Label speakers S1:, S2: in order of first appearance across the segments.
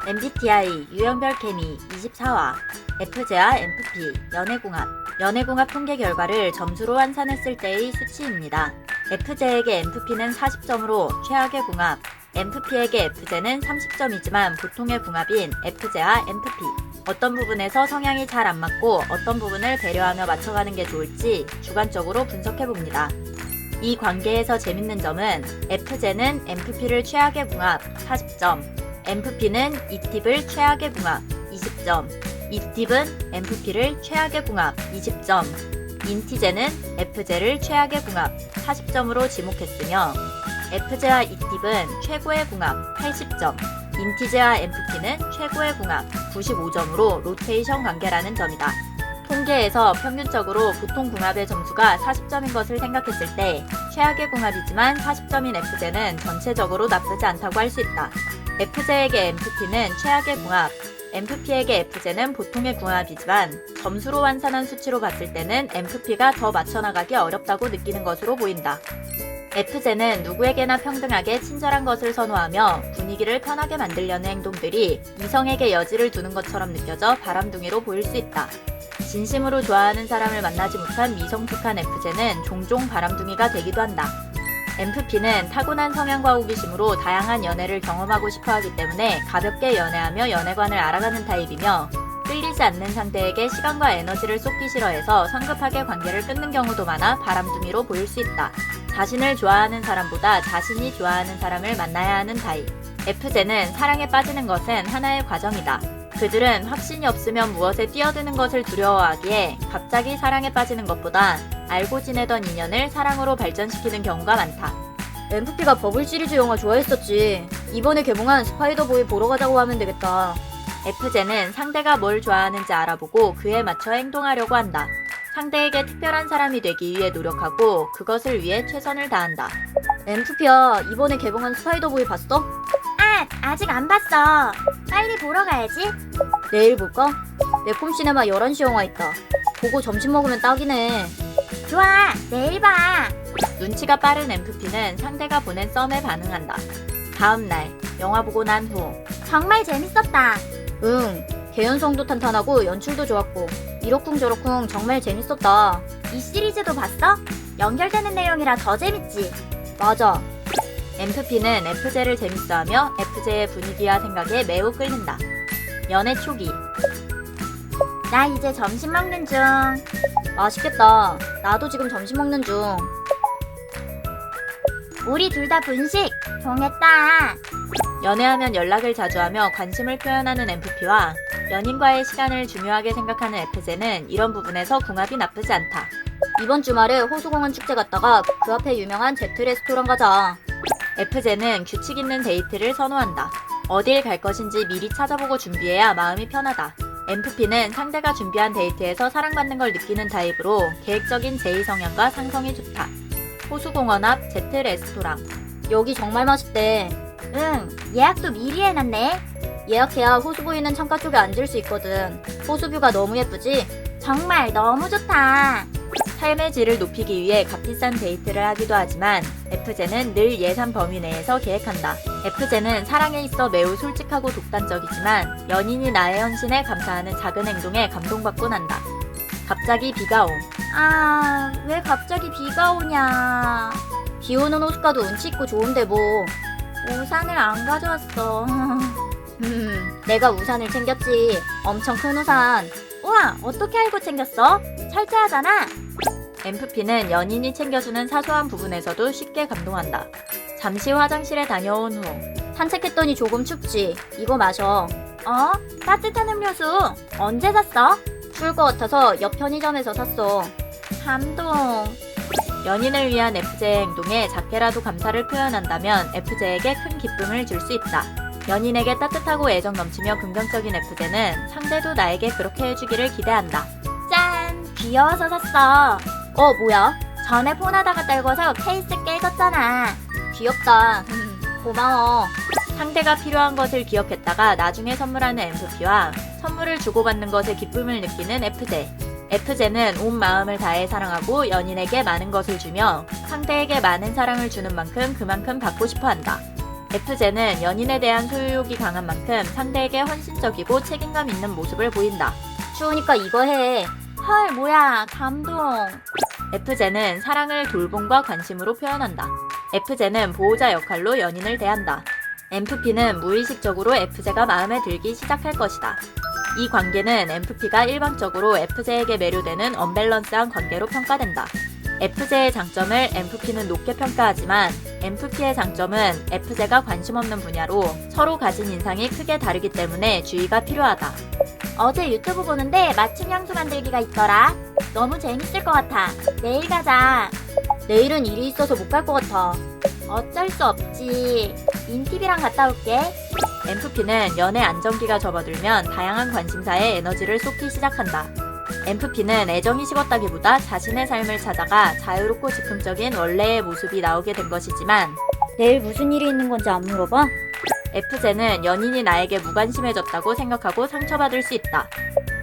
S1: MBTI 유형별 케미 24화 FJ와 MFP 연애궁합 연애궁합 통계 결과를 점수로 환산했을 때의 수치입니다. FJ에게 MFP는 40점으로 최악의 궁합, MFP에게 FJ는 30점이지만 보통의 궁합인 FJ와 MFP. 어떤 부분에서 성향이 잘 안 맞고 어떤 부분을 배려하며 맞춰가는 게 좋을지 주관적으로 분석해봅니다. 이 관계에서 재밌는 점은 FJ는 MFP를 최악의 궁합 40점, MFP는 이 팁을 최악의 궁합 20점, 이 팁은 MFP를 최악의 궁합 20점, 인티제는 FJ를 최악의 궁합 40점으로 지목했으며 FJ와 이 팁은 최고의 궁합 80점, 인티제와 MFP는 최고의 궁합 95점으로 로테이션 관계라는 점이다. 통계에서 평균적으로 보통 궁합의 점수가 40점인 것을 생각했을 때 최악의 궁합이지만 40점인 FJ는 전체적으로 나쁘지 않다고 할 수 있다. FJ에게 MFP는 최악의 궁합, MFP에게 FJ는 보통의 궁합이지만 점수로 환산한 수치로 봤을 때는 MFP가 더 맞춰나가기 어렵다고 느끼는 것으로 보인다. FJ는 누구에게나 평등하게 친절한 것을 선호하며 분위기를 편하게 만들려는 행동들이 이성에게 여지를 두는 것처럼 느껴져 바람둥이로 보일 수 있다. 진심으로 좋아하는 사람을 만나지 못한 미성숙한 FJ는 종종 바람둥이가 되기도 한다. MFP는 타고난 성향과 호기심으로 다양한 연애를 경험하고 싶어하기 때문에 가볍게 연애하며 연애관을 알아가는 타입이며 끌리지 않는 상대에게 시간과 에너지를 쏟기 싫어해서 성급하게 관계를 끊는 경우도 많아 바람둥이로 보일 수 있다. 자신을 좋아하는 사람보다 자신이 좋아하는 사람을 만나야 하는 타입. FJ는 사랑에 빠지는 것은 하나의 과정이다. 그들은 확신이 없으면 무엇에 뛰어드는 것을 두려워하기에 갑자기 사랑에 빠지는 것보다 알고 지내던 인연을 사랑으로 발전시키는 경우가 많다.
S2: MFP가 버블 시리즈 영화 좋아했었지. 이번에 개봉한 스파이더보이 보러 가자고 하면 되겠다.
S1: FJ는 상대가 뭘 좋아하는지 알아보고 그에 맞춰 행동하려고 한다. 상대에게 특별한 사람이 되기 위해 노력하고 그것을 위해 최선을 다한다.
S2: MFP야, 이번에 개봉한 스파이더보이 봤어?
S3: 아직 안 봤어. 빨리 보러 가야지.
S2: 내일 볼까? 매콤시네마 11시 영화 있다. 보고 점심 먹으면 딱이네.
S3: 좋아, 내일 봐.
S1: 눈치가 빠른 MFP는 상대가 보낸 썸에 반응한다. 다음날 영화 보고 난 후
S3: 정말 재밌었다.
S2: 응, 개연성도 탄탄하고 연출도 좋았고 이러쿵저러쿵 정말 재밌었다.
S3: 이 시리즈도 봤어? 연결되는 내용이라 더 재밌지.
S2: 맞아.
S1: MFP는 FJ를 재밌어하며 FJ의 분위기와 생각에 매우 끌린다. 연애 초기
S3: 나 이제 점심 먹는 중.
S2: 맛있겠다. 나도 지금 점심 먹는 중.
S3: 우리 둘 다 분식. 통했다.
S1: 연애하면 연락을 자주 하며 관심을 표현하는 MFP와 연인과의 시간을 중요하게 생각하는 FJ는 이런 부분에서 궁합이 나쁘지 않다.
S2: 이번 주말에 호수공원 축제 갔다가 그 앞에 유명한 제트 레스토랑 가자.
S1: FJ는 규칙 있는 데이트를 선호한다. 어딜 갈 것인지 미리 찾아보고 준비해야 마음이 편하다. MFP는 상대가 준비한 데이트에서 사랑받는 걸 느끼는 타입으로 계획적인 제2 성향과 상성이 좋다. 호수공원 앞 제트 레스토랑.
S2: 여기 정말 맛있대.
S3: 응, 예약도 미리 해놨네.
S2: 예약해야 호수 보이는 창가 쪽에 앉을 수 있거든. 호수뷰가 너무 예쁘지?
S3: 정말 너무 좋다.
S1: 삶의 질을 높이기 위해 값비싼 데이트를 하기도 하지만 FJ는 늘 예산 범위 내에서 계획한다. FJ는 사랑에 있어 매우 솔직하고 독단적이지만 연인이 나의 헌신에 감사하는 작은 행동에 감동받곤 한다. 갑자기 비가 옴.
S3: 왜 갑자기 비가 오냐.
S2: 비 오는 호숫가도 운치 있고 좋은데 뭐.
S3: 우산을 안 가져왔어.
S2: 내가 우산을 챙겼지. 엄청 큰 우산.
S3: 우와, 어떻게 알고 챙겼어? 철저하잖아.
S1: MFP는 연인이 챙겨주는 사소한 부분에서도 쉽게 감동한다. 잠시 화장실에 다녀온 후
S2: 산책했더니 조금 춥지. 이거 마셔.
S3: 따뜻한 음료수. 언제 샀어?
S2: 추울 것 같아서 옆 편의점에서 샀어.
S3: 감동.
S1: 연인을 위한 FJ의 행동에 작게라도 감사를 표현한다면 FJ에게 큰 기쁨을 줄 수 있다. 연인에게 따뜻하고 애정 넘치며 긍정적인 FJ는 상대도 나에게 그렇게 해주기를 기대한다.
S3: 짠, 귀여워서 샀어.
S2: 뭐야?
S3: 전에 폰하다가 떨궈서 케이스 깨졌잖아.
S2: 귀엽다. 고마워.
S1: 상대가 필요한 것을 기억했다가 나중에 선물하는 MFP와 선물을 주고받는 것에 기쁨을 느끼는 FJ. FJ는 온 마음을 다해 사랑하고 연인에게 많은 것을 주며 상대에게 많은 사랑을 주는 만큼 그만큼 받고 싶어 한다. FJ는 연인에 대한 소유욕이 강한 만큼 상대에게 헌신적이고 책임감 있는 모습을 보인다.
S2: 추우니까 이거 해.
S3: 헐, 뭐야, 감동.
S1: FJ는 사랑을 돌봄과 관심으로 표현한다. FJ는 보호자 역할로 연인을 대한다. MFP는 무의식적으로 FJ가 마음에 들기 시작할 것이다. 이 관계는 MFP가 일방적으로 FJ에게 매료되는 언밸런스한 관계로 평가된다. FJ의 장점을 MFP는 높게 평가하지만 MFP의 장점은 FJ가 관심 없는 분야로 서로 가진 인상이 크게 다르기 때문에 주의가 필요하다.
S3: 어제 유튜브 보는데 맞춤 향수 만들기가 있더라. 너무 재밌을 것 같아. 내일 가자.
S2: 내일은 일이 있어서 못 갈 것 같아.
S3: 어쩔 수 없지. 인팁이랑 갔다 올게.
S1: MFP는 연애 안정기가 접어들면 다양한 관심사에 에너지를 쏟기 시작한다. MFP는 애정이 식었다기보다 자신의 삶을 찾아가 자유롭고 즉흥적인 원래의 모습이 나오게 된 것이지만
S2: 내일 무슨 일이 있는 건지 안 물어봐?
S1: FJ는 연인이 나에게 무관심해졌다고 생각하고 상처받을 수 있다.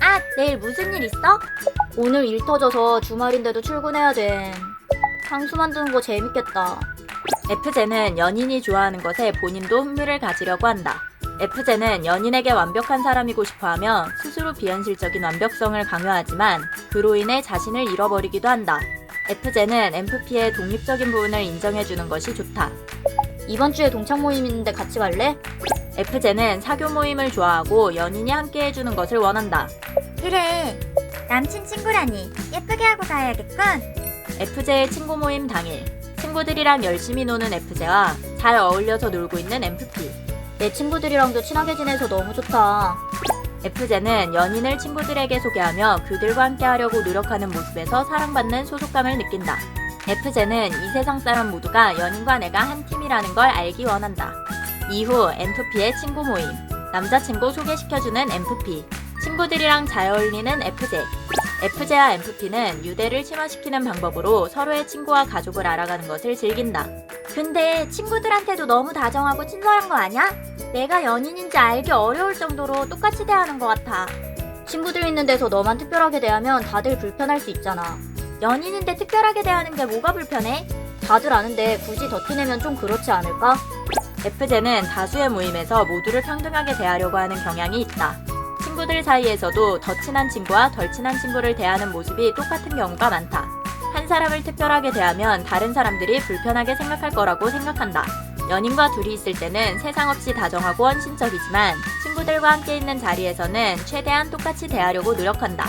S3: 아, 내일 무슨 일 있어?
S2: 오늘 일 터져서 주말인데도 출근해야 돼. 향수 만드는 거 재밌겠다.
S1: FJ는 연인이 좋아하는 것에 본인도 흥미를 가지려고 한다. FJ는 연인에게 완벽한 사람이고 싶어하며 스스로 비현실적인 완벽성을 강요하지만 그로 인해 자신을 잃어버리기도 한다. FJ는 MFP의 독립적인 부분을 인정해주는 것이 좋다.
S2: 이번 주에 동창 모임 있는데 같이 갈래?
S1: FJ는 사교 모임을 좋아하고 연인이 함께 해주는 것을 원한다.
S3: 그래. 남친 친구라니. 예쁘게 하고 가야겠군.
S1: FJ의 친구 모임 당일 친구들이랑 열심히 노는 FJ와 잘 어울려서 놀고 있는 MFP.
S2: 내 친구들이랑도 친하게 지내서 너무 좋다.
S1: FJ는 연인을 친구들에게 소개하며 그들과 함께 하려고 노력하는 모습에서 사랑받는 소속감을 느낀다. FJ는 이 세상 사람 모두가 연인과 내가 한 팀이라는 걸 알기 원한다. 이후 MFP의 친구 모임, 남자친구 소개시켜주는 MFP, 친구들이랑 잘 어울리는 FJ. FJ와 MFP는 유대를 심화시키는 방법으로 서로의 친구와 가족을 알아가는 것을 즐긴다.
S3: 근데 친구들한테도 너무 다정하고 친절한 거 아니야? 내가 연인인지 알기 어려울 정도로 똑같이 대하는 것 같아.
S2: 친구들 있는 데서 너만 특별하게 대하면 다들 불편할 수 있잖아.
S3: 연인인데 특별하게 대하는 게 뭐가 불편해?
S2: 다들 아는데 굳이 더 티내면 좀 그렇지 않을까?
S1: FJ는 다수의 모임에서 모두를 평등하게 대하려고 하는 경향이 있다. 친구들 사이에서도 더 친한 친구와 덜 친한 친구를 대하는 모습이 똑같은 경우가 많다. 한 사람을 특별하게 대하면 다른 사람들이 불편하게 생각할 거라고 생각한다. 연인과 둘이 있을 때는 세상 없이 다정하고 헌신적이지만 친구들과 함께 있는 자리에서는 최대한 똑같이 대하려고 노력한다.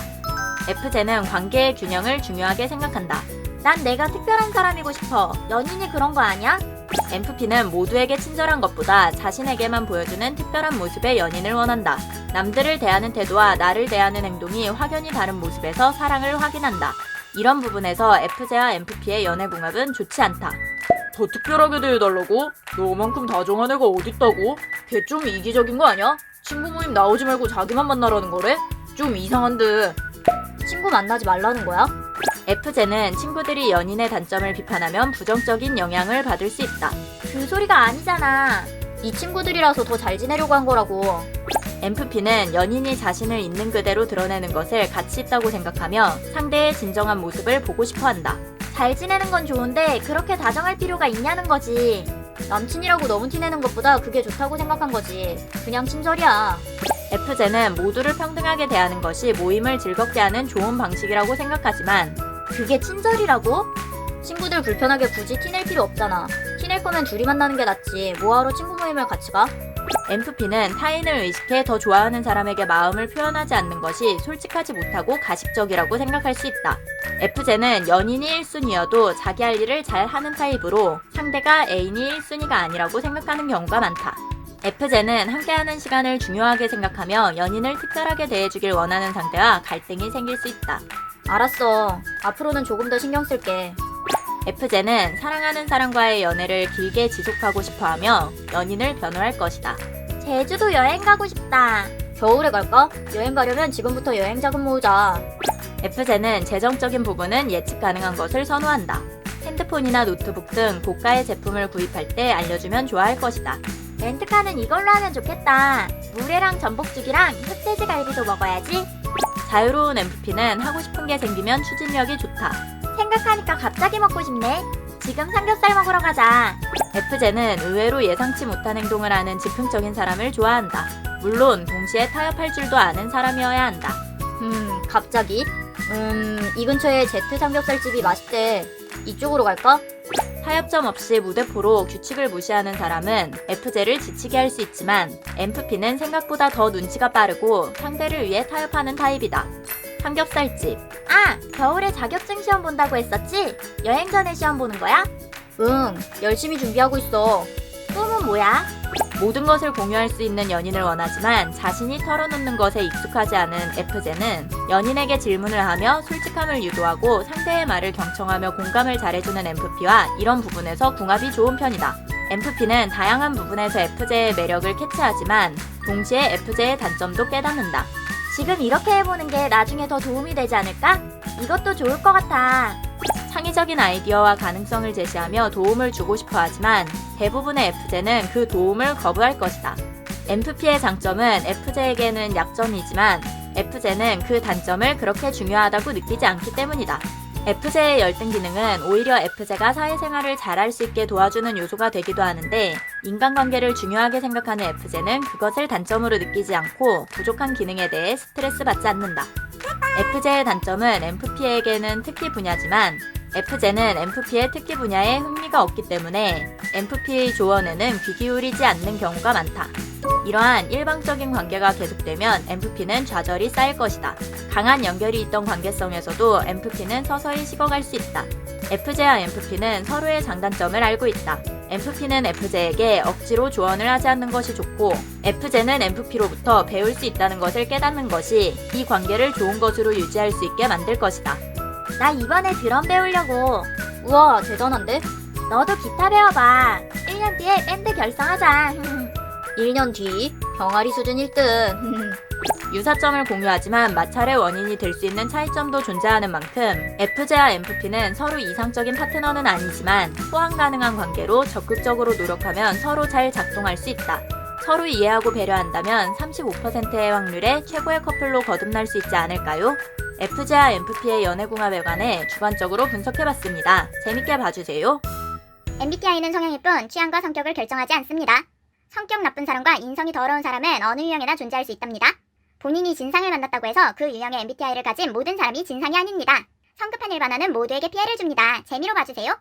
S1: FJ는 관계의 균형을 중요하게 생각한다.
S3: 난 내가 특별한 사람이고 싶어. 연인이 그런 거 아니야?
S1: MFP는 모두에게 친절한 것보다 자신에게만 보여주는 특별한 모습의 연인을 원한다. 남들을 대하는 태도와 나를 대하는 행동이 확연히 다른 모습에서 사랑을 확인한다. 이런 부분에서 FJ와 MFP의 연애궁합은 좋지 않다.
S2: 더 특별하게 대해달라고? 너만큼 다정한 애가 어딨다고? 걔 좀 이기적인 거 아니야? 친구 모임 나오지 말고 자기만 만나라는 거래? 좀 이상한데. 친구 만나지 말라는 거야?
S1: FJ는 친구들이 연인의 단점을 비판하면 부정적인 영향을 받을 수 있다.
S3: 그 소리가 아니잖아.
S2: 이 친구들이라서 더 잘 지내려고 한 거라고.
S1: MFP는 연인이 자신을 있는 그대로 드러내는 것을 가치 있다고 생각하며 상대의 진정한 모습을 보고 싶어 한다.
S3: 잘 지내는 건 좋은데 그렇게 다정할 필요가 있냐는 거지.
S2: 남친이라고 너무 티내는 것보다 그게 좋다고 생각한 거지. 그냥 친절이야.
S1: FJ는 모두를 평등하게 대하는 것이 모임을 즐겁게 하는 좋은 방식이라고 생각하지만
S3: 그게 친절이라고?
S2: 친구들 불편하게 굳이 티낼 필요 없잖아. 티낼 거면 둘이 만나는 게 낫지. 뭐하러 친구 모임을 같이 가?
S1: MFP는 타인을 의식해 더 좋아하는 사람에게 마음을 표현하지 않는 것이 솔직하지 못하고 가식적이라고 생각할 수 있다. FJ는 연인이 1순위여도 자기 할 일을 잘 하는 타입으로 상대가 애인이 1순위가 아니라고 생각하는 경우가 많다. FJ는 함께하는 시간을 중요하게 생각하며 연인을 특별하게 대해주길 원하는 상대와 갈등이 생길 수 있다.
S2: 알았어. 앞으로는 조금 더 신경 쓸게.
S1: FJ는 사랑하는 사람과의 연애를 길게 지속하고 싶어하며 연인을 변호할 것이다.
S3: 제주도 여행 가고 싶다.
S2: 겨울에 갈까? 여행 가려면 지금부터 여행 자금 모으자.
S1: FJ는 재정적인 부분은 예측 가능한 것을 선호한다. 핸드폰이나 노트북 등 고가의 제품을 구입할 때 알려주면 좋아할 것이다.
S3: 렌트카는 이걸로 하면 좋겠다. 물회랑 전복죽이랑 흑돼지 갈비도 먹어야지.
S1: 자유로운 MFP는 하고 싶은 게 생기면 추진력이 좋다.
S3: 생각하니까 갑자기 먹고 싶네. 지금 삼겹살 먹으러 가자.
S1: FJ는 의외로 예상치 못한 행동을 하는 즉흥적인 사람을 좋아한다. 물론 동시에 타협할 줄도 아는 사람이어야 한다.
S2: 갑자기? 이 근처에 제트 삼겹살집이 맛있대. 이쪽으로 갈까?
S1: 타협점 없이 무대포로 규칙을 무시하는 사람은 FJ를 지치게 할 수 있지만 MFP는 생각보다 더 눈치가 빠르고 상대를 위해 타협하는 타입이다. 삼겹살집.
S3: 아, 겨울에 자격증 시험 본다고 했었지? 여행 전에 시험 보는 거야?
S2: 응, 열심히 준비하고 있어.
S3: 꿈은 뭐야?
S1: 모든 것을 공유할 수 있는 연인을 원하지만 자신이 털어놓는 것에 익숙하지 않은 FJ는 연인에게 질문을 하며 솔직함을 유도하고 상대의 말을 경청하며 공감을 잘해주는 MFP와 이런 부분에서 궁합이 좋은 편이다. MFP는 다양한 부분에서 FJ의 매력을 캐치하지만 동시에 FJ의 단점도 깨닫는다.
S3: 지금 이렇게 해보는 게 나중에 더 도움이 되지 않을까? 이것도 좋을 것 같아.
S1: 창의적인 아이디어와 가능성을 제시하며 도움을 주고 싶어 하지만 대부분의 FJ는 그 도움을 거부할 것이다. MFP의 장점은 FJ에게는 약점이지만 FJ는 그 단점을 그렇게 중요하다고 느끼지 않기 때문이다. FJ의 열등 기능은 오히려 FJ가 사회생활을 잘할 수 있게 도와주는 요소가 되기도 하는데 인간관계를 중요하게 생각하는 FJ는 그것을 단점으로 느끼지 않고 부족한 기능에 대해 스트레스 받지 않는다. FJ의 단점은 MFP에게는 특기 분야지만 FJ는 MFP의 특기 분야에 흥미가 없기 때문에 MFP의 조언에는 귀 기울이지 않는 경우가 많다. 이러한 일방적인 관계가 계속되면 MFP는 좌절이 쌓일 것이다. 강한 연결이 있던 관계성에서도 MFP는 서서히 식어갈 수 있다. FJ와 MFP는 서로의 장단점을 알고 있다. MFP는 FJ에게 억지로 조언을 하지 않는 것이 좋고 FJ는 MFP로부터 배울 수 있다는 것을 깨닫는 것이 이 관계를 좋은 것으로 유지할 수 있게 만들 것이다.
S3: 나 이번에 드럼 배우려고.
S2: 우와, 대단한데?
S3: 너도 기타 배워봐. 1년 뒤에 밴드 결성하자.
S2: 1년 뒤 병아리 수준 1등.
S1: 유사점을 공유하지만 마찰의 원인이 될 수 있는 차이점도 존재하는 만큼 FJ와 MFP는 서로 이상적인 파트너는 아니지만 호환 가능한 관계로 적극적으로 노력하면 서로 잘 작동할 수 있다. 서로 이해하고 배려한다면 35%의 확률에 최고의 커플로 거듭날 수 있지 않을까요? FJ와 MFP의 연애궁합에 관해 주관적으로 분석해봤습니다. 재밌게 봐주세요.
S3: MBTI는 성향일 뿐 취향과 성격을 결정하지 않습니다. 성격 나쁜 사람과 인성이 더러운 사람은 어느 유형에나 존재할 수 있답니다. 본인이 진상을 만났다고 해서 그 유형의 MBTI를 가진 모든 사람이 진상이 아닙니다. 성급한 일반화는 모두에게 피해를 줍니다. 재미로 봐주세요.